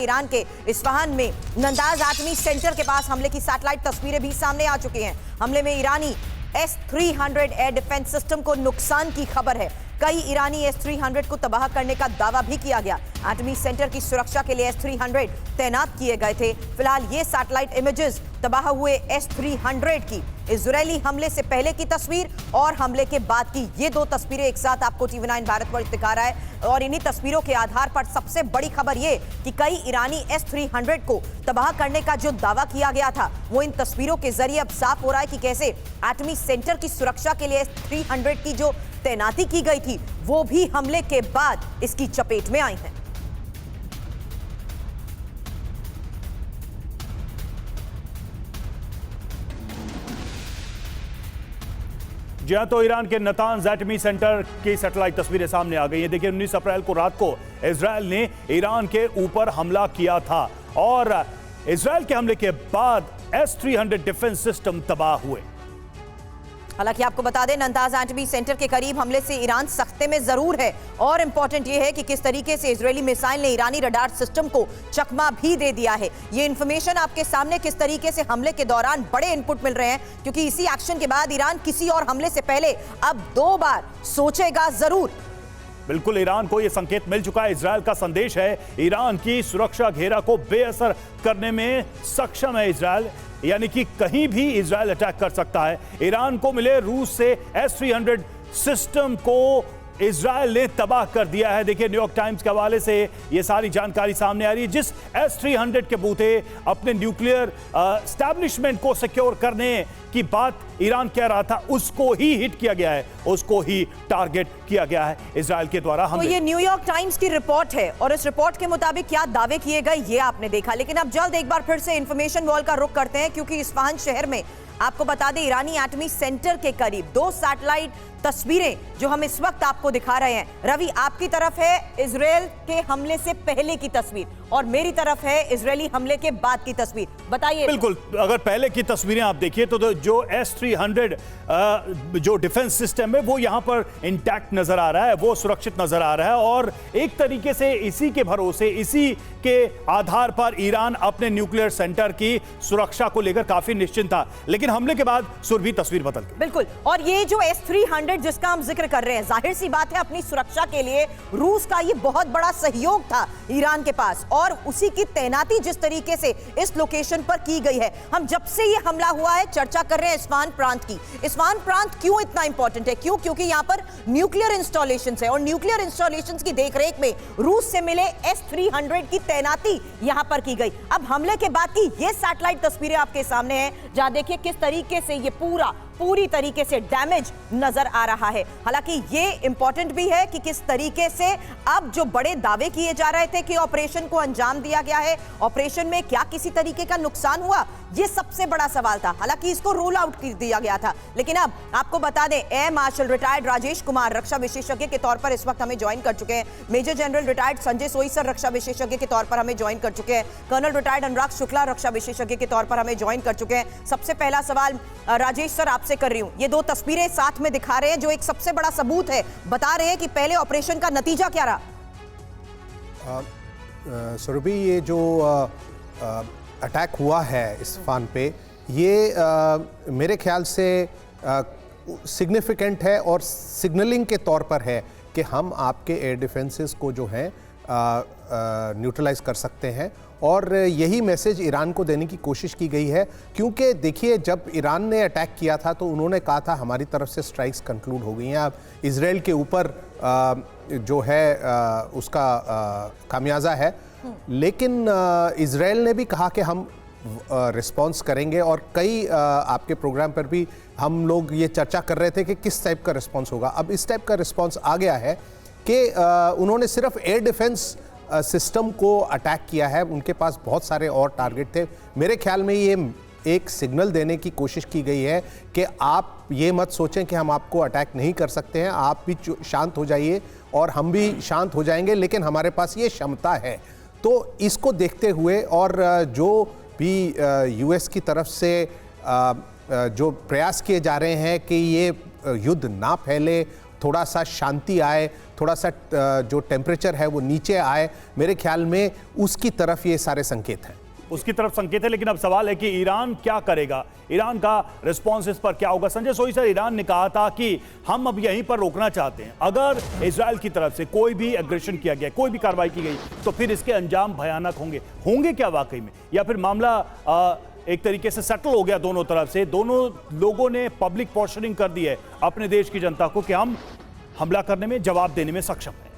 Iran के Isfahan में नंदाज आटमी centre के पास हमले की सैटेलाइट तस्वीरें भी सामने आ चुकी हैं। हमले में ईरानी S-300 एयर डिफेंस सिस्टम को नुकसान की खबर है। कई ईरानी S-300 को तबाह करने का दावा भी किया गया। एटमी सेंटर की सुरक्षा के लिए S-300 तैनात किए गए थे। फिलहाल ये सैटेलाइट इमेजेस तबाह हुए S-300 की इजरायली हमले से पहले की तस्वीर और हमले के बाद की ये दो तस्वीरें एक साथ आपको TV9 भारतवर्ष दिखा रहा है। और इन्हीं तस्वीरों के आधार पर सबसे बड़ी खबर ये कि कई ईरानी S-300 को तबाह करने का जो दावा किया गया था वो इन तस्वीरों के जरिए अब साफ हो रहा है कि कैसे एटमी सेंटर की सुरक्षा के लिए S-300 की जो तैनाती की गई थी वो भी हमले के बाद इसकी चपेट में आई है। जी हाँ, तो ईरान के नतांज एटमी सेंटर की सैटेलाइट तस्वीरें सामने आ गई हैं। देखिए 19 अप्रैल को रात को इजरायल ने ईरान के ऊपर हमला किया था और इजरायल के हमले के बाद S-300 डिफेंस सिस्टम तबाह हुए। हालांकि आपको बता दें नंताज एटमी सेंटर के करीब हमले से ईरान सख्ते में जरूर है और इंपॉर्टेंट यह है कि किस तरीके से इजरायली मिसाइल ने ईरानी रडार सिस्टम को चकमा भी दे दिया है। ये इन्फॉर्मेशन आपके सामने किस तरीके से हमले के दौरान बड़े इनपुट मिल रहे हैं, क्योंकि इसी एक्शन के बाद ईरान किसी और हमले से पहले अब 2 बार सोचेगा जरूर। बिल्कुल, ईरान को यह संकेत मिल चुका है। इजरायल का संदेश है ईरान की सुरक्षा घेरा को बेअसर करने में सक्षम है इजरायल, यानी कि कहीं भी इजरायल अटैक कर सकता है। ईरान को मिले रूस से S-300 सिस्टम को इजरायल ने तबाह कर दिया है। देखिए न्यूयॉर्क टाइम्स के हवाले से ये सारी जानकारी सामने आ रही है। जिस S-300 के बूते अपने न्यूक्लियर एस्टैब्लिशमेंट को सिक्योर करने की बात ईरान कह रहा था, उसको ही हिट किया गया है, उसको ही टारगेट किया गया है इजरायल के द्वारा। तो ये न्यूयॉर्क टाइम्स की रिपोर्ट है और इस रिपोर्ट के मुताबिक क्या दावे किए गए ये आपने देखा। लेकिन अब जल्द एक बार फिर से इंफॉर्मेशन वॉल का रुख करते हैं, क्योंकि इस्फहान शहर में आपको बता दें ईरानी एटमी सेंटर के करीब 2 सैटेलाइट तस्वीरें जो हम इस वक्त आपको दिखा रहे हैं। रवि, आपकी तरफ है इजरायल के हमले से पहले की तस्वीर और मेरी तरफ है इजरायली हमले के बाद की तस्वीर। बताइए। बिल्कुल, अगर पहले की तस्वीरें आप देखिए तो जो S-300 जो डिफेंस सिस्टम है वो यहां पर इंटैक्ट नजर आ रहा है, वो सुरक्षित नजर आ रहा है और एक तरीके से इसी के भरोसे, इसी के आधार पर ईरान अपने न्यूक्लियर सेंटर की सुरक्षा को लेकर काफी निश्चिंत था। लेकिन हमले के बाद सुरभि तस्वीर बदल गई। बिल्कुल, और ये जो S-300 जिसका हम जिक्र कर रहे हैं, जाहिर सी बात है अपनी सुरक्षा के लिए रूस का ये बहुत बड़ा सहयोग था ईरान के पास और उसी की तैनाती जिस तरीके से इस लोकेशन पर की गई है। हम जब से ये हमला हुआ है चर्चा कर रहे हैं इस्फहान प्रांत की। इस्फहान प्रांत क्यों इतना इंपॉर्टेंट है? क्योंकि यहां पर न्यूक्लियर इंस्टॉलेशंस है और न्यूक्लियर इंस्टॉलेशंस की देखरेख में रूस से मिले S-300 की तैनाती यहां पर की गई। अब हमले के बाद की ये सैटेलाइट तस्वीरें आपके सामने हैं, जहां देखिए किस तरीके से ये पूरी तरीके से डैमेज नजर आ रहा है। हालांकि ये इंपॉर्टेंट भी है कि किस तरीके से अब जो बड़े दावे किए जा रहे थे कि ऑपरेशन को अंजाम दिया गया है, ऑपरेशन में क्या किसी तरीके का नुकसान हुआ, ये सबसे बड़ा सवाल था। हालांकि इसको रोल आउट कर दिया गया था, लेकिन अब आपको बता दें air marshal retired Rajesh Kumar रक्षा विशेषज्ञ के तौर पर इस वक्त हमें ज्वाइन कर चुके हैं। मेजर जनरल रिटायर्ड संजय सोई सर रक्षा विशेषज्ञ के तौर पर हमें ज्वाइन कर चुके हैं। कर्नल रिटायर्ड अनुराग शुक्ला रक्षा विशेषज्ञ के तौर पर हमें ज्वाइन कर चुके हैं। सबसे पहला सवाल राजेश सर आपसे कर रही हूं, ये 2 तस्वीरें साथ में दिखा रहे हैं जो एक सबसे बड़ा सबूत है, बता रहे हैं कि पहले ऑपरेशन का नतीजा क्या रहा। सुरभि, ये जो अटैक हुआ है इस्फहान पे, ये मेरे ख्याल से सिग्निफिकेंट है और सिग्नलिंग के तौर पर है कि हम आपके एयर डिफेंसेस को जो है न्यूट्रलाइज कर सकते हैं और यही मैसेज ईरान को देने की कोशिश की गई है। क्योंकि देखिए जब ईरान ने अटैक किया था तो उन्होंने कहा था हमारी तरफ से स्ट्राइक्स कंक्लूड हो गई हैं, अब इजराइल के ऊपर जो है उसका खामियाजा है। लेकिन इजराइल ने भी कहा कि हम रिस्पांस करेंगे और कई आपके प्रोग्राम पर भी हम लोग ये चर्चा कर रहे थे कि किस टाइप का रिस्पांस होगा। अब इस टाइप का रिस्पांस आ गया है कि उन्होंने सिर्फ एयर डिफेंस सिस्टम को अटैक किया है, उनके पास बहुत सारे और टारगेट थे। मेरे ख्याल में ये एक सिग्नल देने की कोशिश की गई है कि आप ये मत सोचें कि हम आपको अटैक नहीं कर सकते हैं, आप भी शांत हो जाइए और हम भी शांत हो जाएंगे, लेकिन हमारे पास ये क्षमता है। तो इसको देखते हुए और जो भी US की तरफ से जो प्रयास किए जा रहे हैं कि ये युद्ध ना फैले, थोड़ा सा शांति आए, थोड़ा सा जो टेम्परेचर है वो नीचे आए, मेरे ख्याल में उसकी तरफ ये सारे संकेत हैं। उसकी तरफ संकेत है, लेकिन अब सवाल है कि ईरान क्या करेगा, ईरान का रिस्पॉन्स इस पर क्या होगा। संजय सोई सर, ईरान ने कहा था कि हम अब यहीं पर रोकना चाहते हैं, अगर इजराइल की तरफ से कोई भी एग्रेशन किया गया, कोई भी कार्रवाई की गई, तो फिर इसके अंजाम भयानक होंगे क्या वाकई में, या फिर मामला एक तरीके से सेटल हो गया दोनों तरफ से, दोनों लोगों ने पब्लिक पोस्टरिंग कर दी है अपने देश की जनता को कि हम हमला करने में, जवाब देने में सक्षम हैं।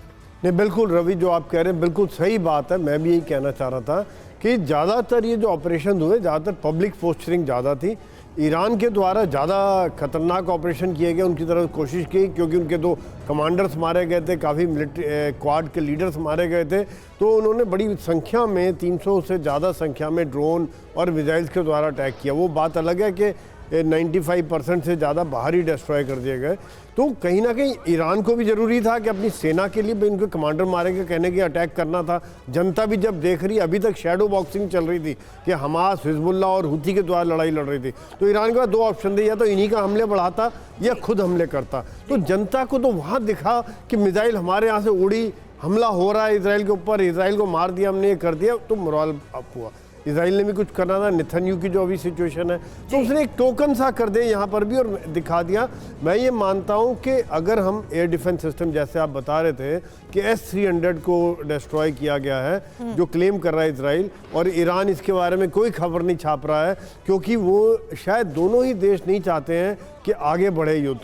नहीं, बिल्कुल रवि, जो आप कह रहे हैं बिल्कुल सही बात है। मैं भी यही कहना चाह रहा था कि ज़्यादातर ये जो ऑपरेशन हुए, ज़्यादातर पब्लिक पोस्टरिंग ज़्यादा थी। ईरान के द्वारा ज़्यादा खतरनाक ऑपरेशन किए गए, उनकी तरफ कोशिश की, क्योंकि उनके 2 कमांडर्स मारे गए थे, काफ़ी मिलिट्री क्वाड के लीडर्स मारे गए थे। तो उन्होंने बड़ी संख्या में, 300 से ज़्यादा संख्या में ड्रोन और मिसाइल्स के द्वारा अटैक किया। वो बात अलग है कि 95% से ज़्यादा बाहर ही डिस्ट्रॉय कर दिए गए। तो कहीं ना कहीं ईरान को भी ज़रूरी था कि अपनी सेना के लिए भी इनके कमांडर मारे के कहने के अटैक करना था। जनता भी जब देख रही, अभी तक शैडो बॉक्सिंग चल रही थी कि हमास, हिजबुल्लाह और हुती के द्वारा लड़ाई लड़ रही थी, तो ईरान के पास 2 ऑप्शन थे, या तो इन्हीं का हमले बढ़ाता या खुद हमले करता। तो जनता को तो वहाँ दिखा कि मिसाइल हमारे यहाँ से उड़ी, हमला हो रहा है इसराइल के ऊपर, इसराइल को मार दिया हमने, ये कर दिया, तो मोरल अप हुआ। इसराइल ने भी कुछ करना था, नेतन्याहू की जो अभी सिचुएशन है, तो उसने एक टोकन सा कर दिया यहाँ पर भी और दिखा दिया। मैं ये मानता हूँ कि अगर हम एयर डिफेंस सिस्टम, जैसे आप बता रहे थे कि S-300 को डिस्ट्रॉय किया गया है, जो क्लेम कर रहा है इसराइल, और ईरान इसके बारे में कोई खबर नहीं छाप रहा है, क्योंकि वो शायद दोनों ही देश नहीं चाहते हैं कि आगे बढ़े युद्ध।